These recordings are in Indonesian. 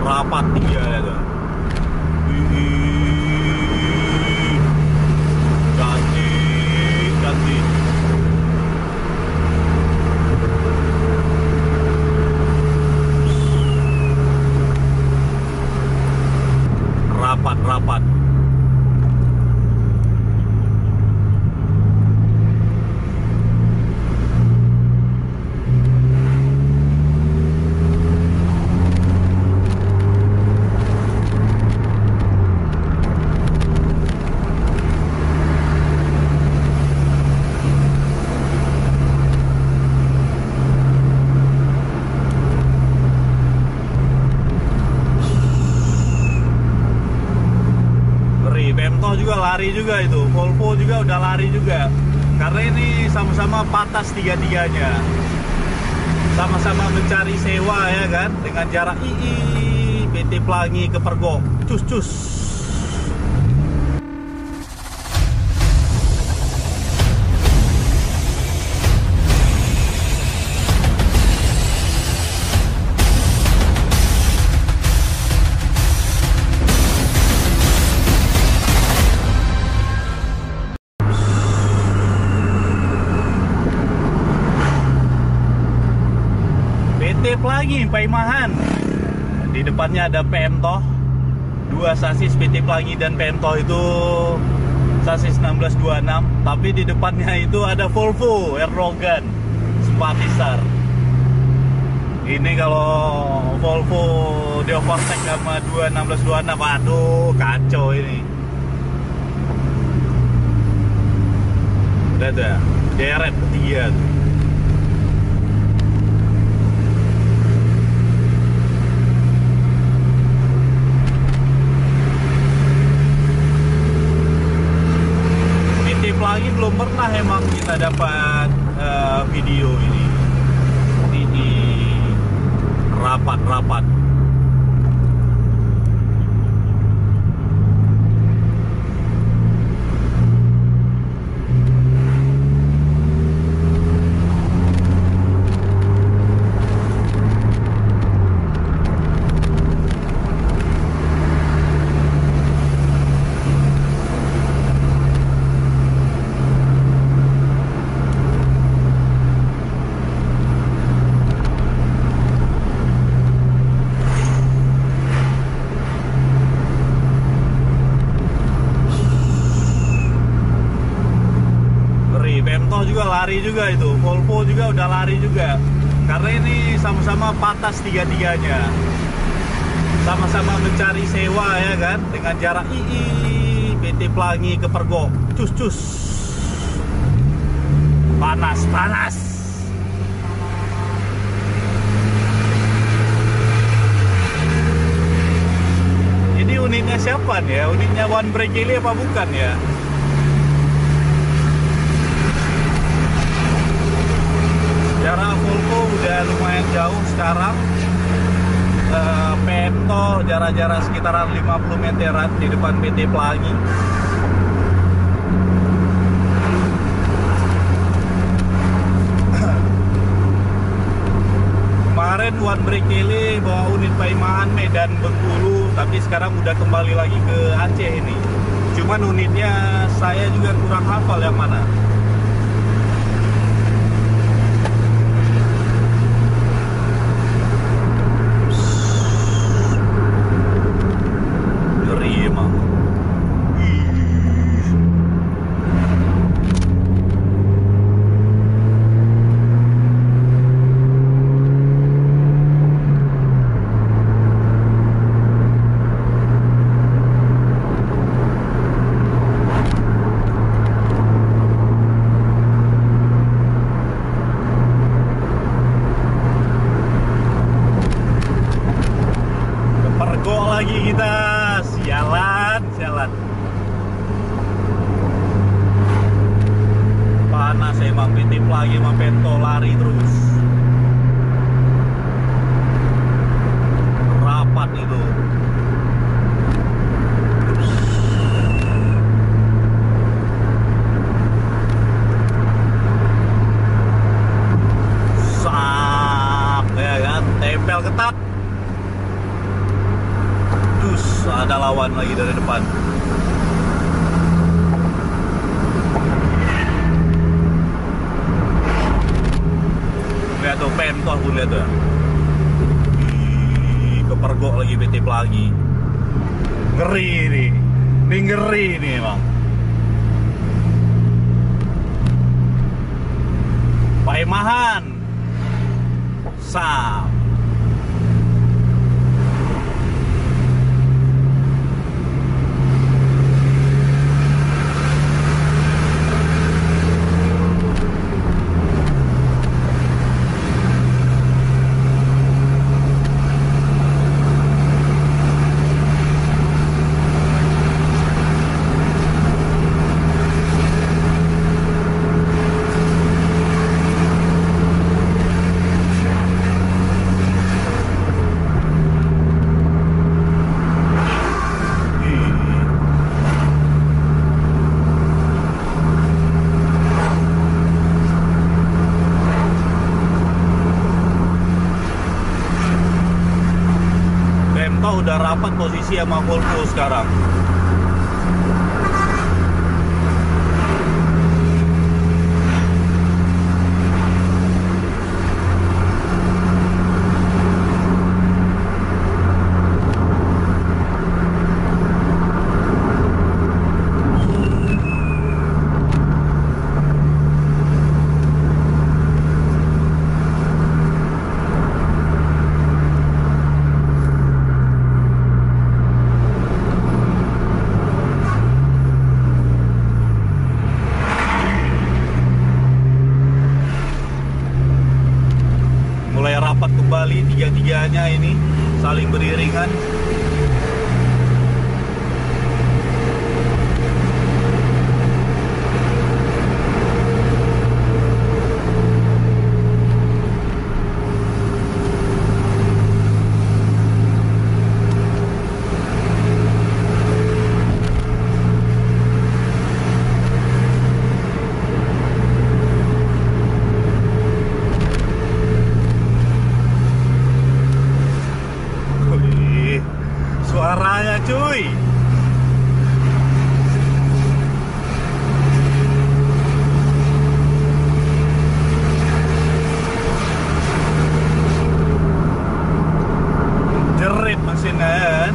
rapat dia tuh. Wih, cantik, cantik. Rapat, rapat. Pemto juga lari juga itu, Volvo juga udah lari juga. Karena ini sama-sama patas tiga-tiganya. Sama-sama mencari sewa ya kan, dengan jarak PT Pelangi ke Pergok. Cus cus. Pelangi Paimahan. Di depannya ada Pemto. Dua sasis PT Pelangi dan Pemto itu sasis 1626. Tapi di depannya itu ada Volvo Erdogan Simpatisar. Ini kalau Volvo di overtake sama 1626, aduh kacau ini. Udah tuh, deret ketiga tuh. Lagi belum pernah emang kita dapat video ini rapat-rapat. Pemto juga lari juga itu, Volvo juga udah lari juga. Karena ini sama-sama patas tiga-tiganya. Sama-sama mencari sewa ya kan, dengan jarak PT Pelangi ke Pergok. Cus cus. Panas, panas. Ini unitnya siapa nih ya? Unitnya One Brake Kelly apa bukan ya? Jarak Volvo udah lumayan jauh sekarang. Pemto jarak-jarak sekitaran 50 meteran di depan PT Pelangi. Kemarin One Brake Kelly bawa unit Paimahan Medan Bengkulu, tapi sekarang udah kembali lagi ke Aceh ini. Cuman unitnya saya juga kurang hafal yang mana. Lagi kita sialan panas emang. PT Pelangi sama Pemto lari terus rapat itu. Sak ya kan, tempel ketat. ada lawan lagi dari depan. Lihat tuh Pemtoh, aku lihat tuh. Kepergok lagi PT Pelangi. Ngeri nih. Ini ngeri nih emang. Paemahan. Sam. Udah rapat posisi sama Volvo sekarang. Rapat kembali tiga-tiganya ini saling beriringan. Suaranya cuy. Jerit mesinnya kan.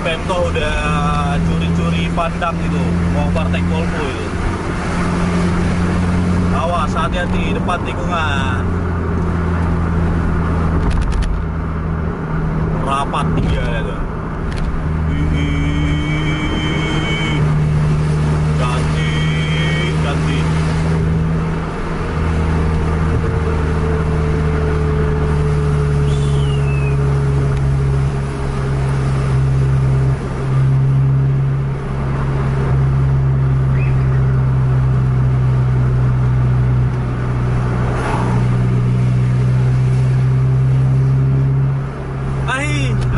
Pemtoh udah curi-curi pandang itu, mau overtake Volvo itu. Awas, hati-hati, depan tikungan. Rapat tiga ya tuh. Ganti.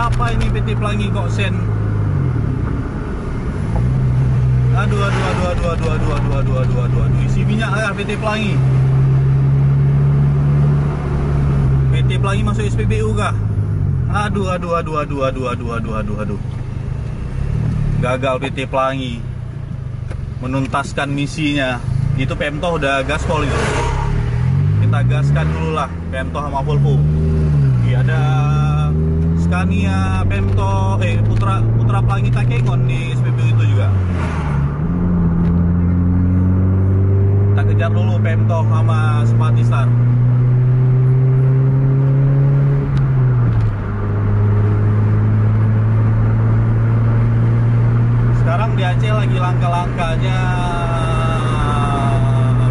Apa ini PT Pelangi kok sen? Aduh. Isi minyak lah PT Pelangi. PT Pelangi masuk SPBU kah? Aduh. Gagal PT Pelangi menuntaskan misinya. Itu Pemtoh udah gaspol itu. Kita gaskan dulu lah Pemtoh sama Volvo. Iya, ada Scania, Pemtoh, Putra Pelangi Takengon di SPBU itu juga. Kita kejar dulu Pemtoh sama Sepatistar. Sekarang di Aceh lagi langka-langkanya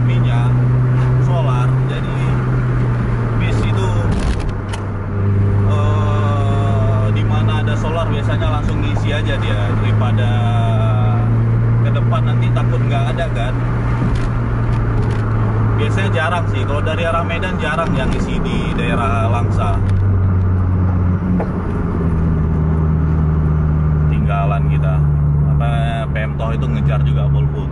minyak solar, jadi bis itu dimana ada solar biasanya langsung ngisi aja dia, daripada ke depan nanti takut nggak ada kan. Biasanya jarang sih, kalau dari arah Medan jarang yang isi di daerah Langsa. Tinggalan kita. Apa Pemtoh itu ngejar juga Volvo.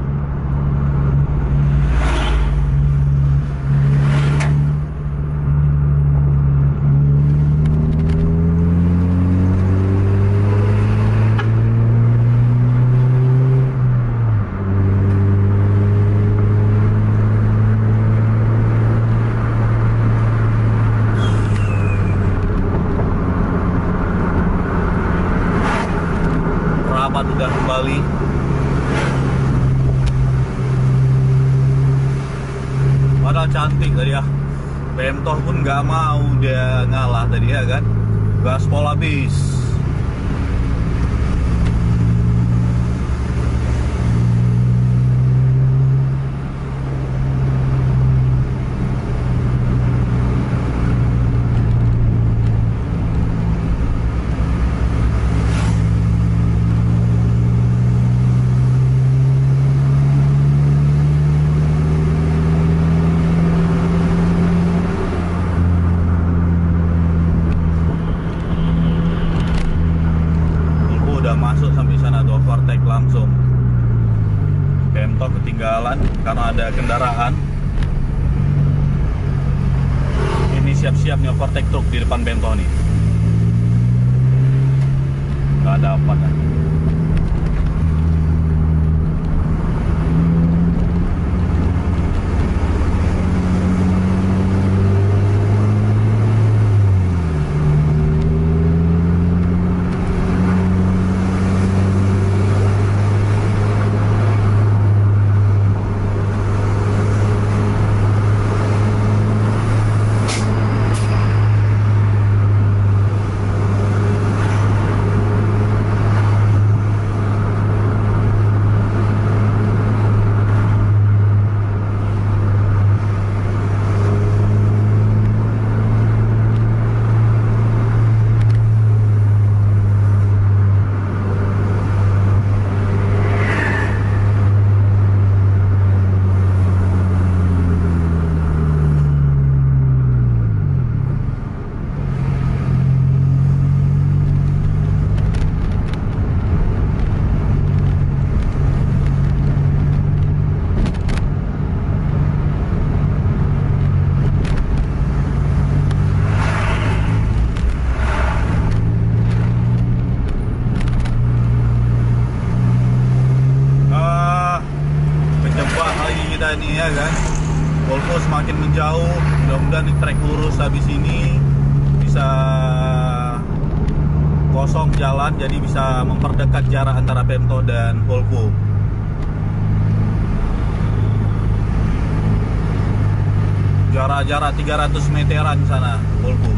Udah kembali. Padahal cantik tadi ya. Pemtoh pun nggak mau dia ngalah tadi ya kan. Gaspol habis. Masuk sampai sana tuh, overtake langsung. Pemtoh ketinggalan karena ada kendaraan. Ini siap-siap nih overtake truk di depan Pemtoh nih. Gak ada apa kan. Ini ya kan, Volvo semakin menjauh. Mudah-mudahan di trek lurus habis ini bisa kosong jalan, jadi bisa memperdekat jarak antara Pemtoh dan Volvo. Jarak 300 meteran sana Volvo.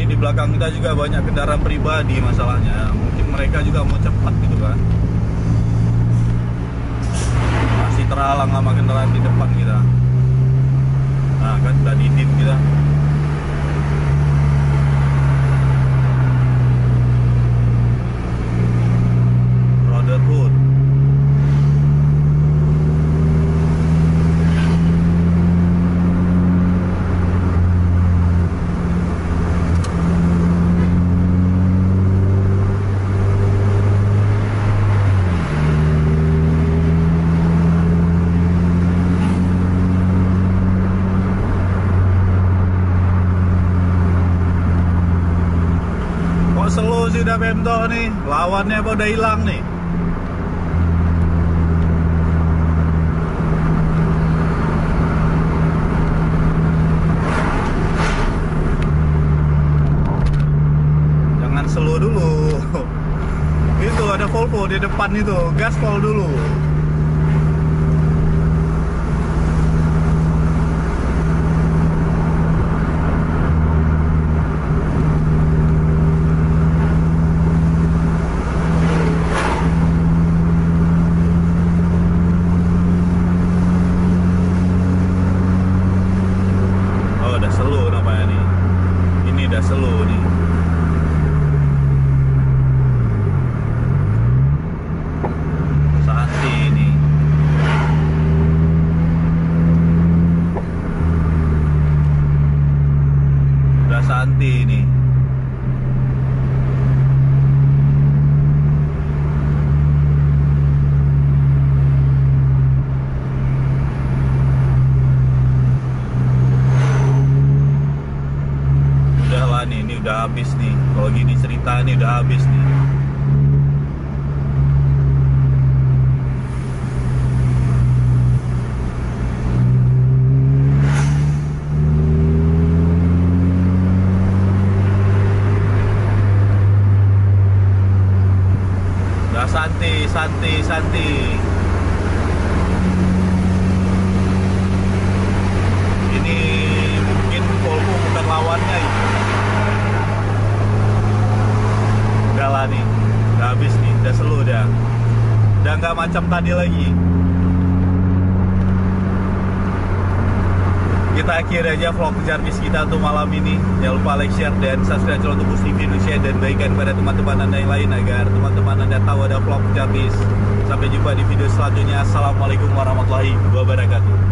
Di belakang kita juga banyak kendaraan pribadi masalahnya. Mungkin mereka juga mau cepat gitu kan. Masih terhalang sama kendaraan di depan kita. Nah kan udah didit kita. Brotherhood. Slow sih udah Pemtoh nih, lawannya apa udah hilang nih. Jangan slow dulu. Itu ada Volvo di depan itu, gaspol dulu. Udah slow namanya nih. Udah slow nih. Santi ini. Udah Santi ini. Ini udah habis nih. Kalau gini cerita ini udah habis nih. Udah Santi. Ini mungkin Volvo bukan lawannya itu. Udah lah nih, udah habis nih, udah slow dah. Udah nggak macam tadi lagi. Kita akhiri aja vlog Jarvis kita untuk malam ini. Jangan lupa like, share, dan subscribe channel untuk TV Indonesia, dan bagikan kepada teman-teman Anda yang lain agar teman-teman Anda tahu ada vlog Jarvis. Sampai jumpa di video selanjutnya. Assalamualaikum warahmatullahi wabarakatuh.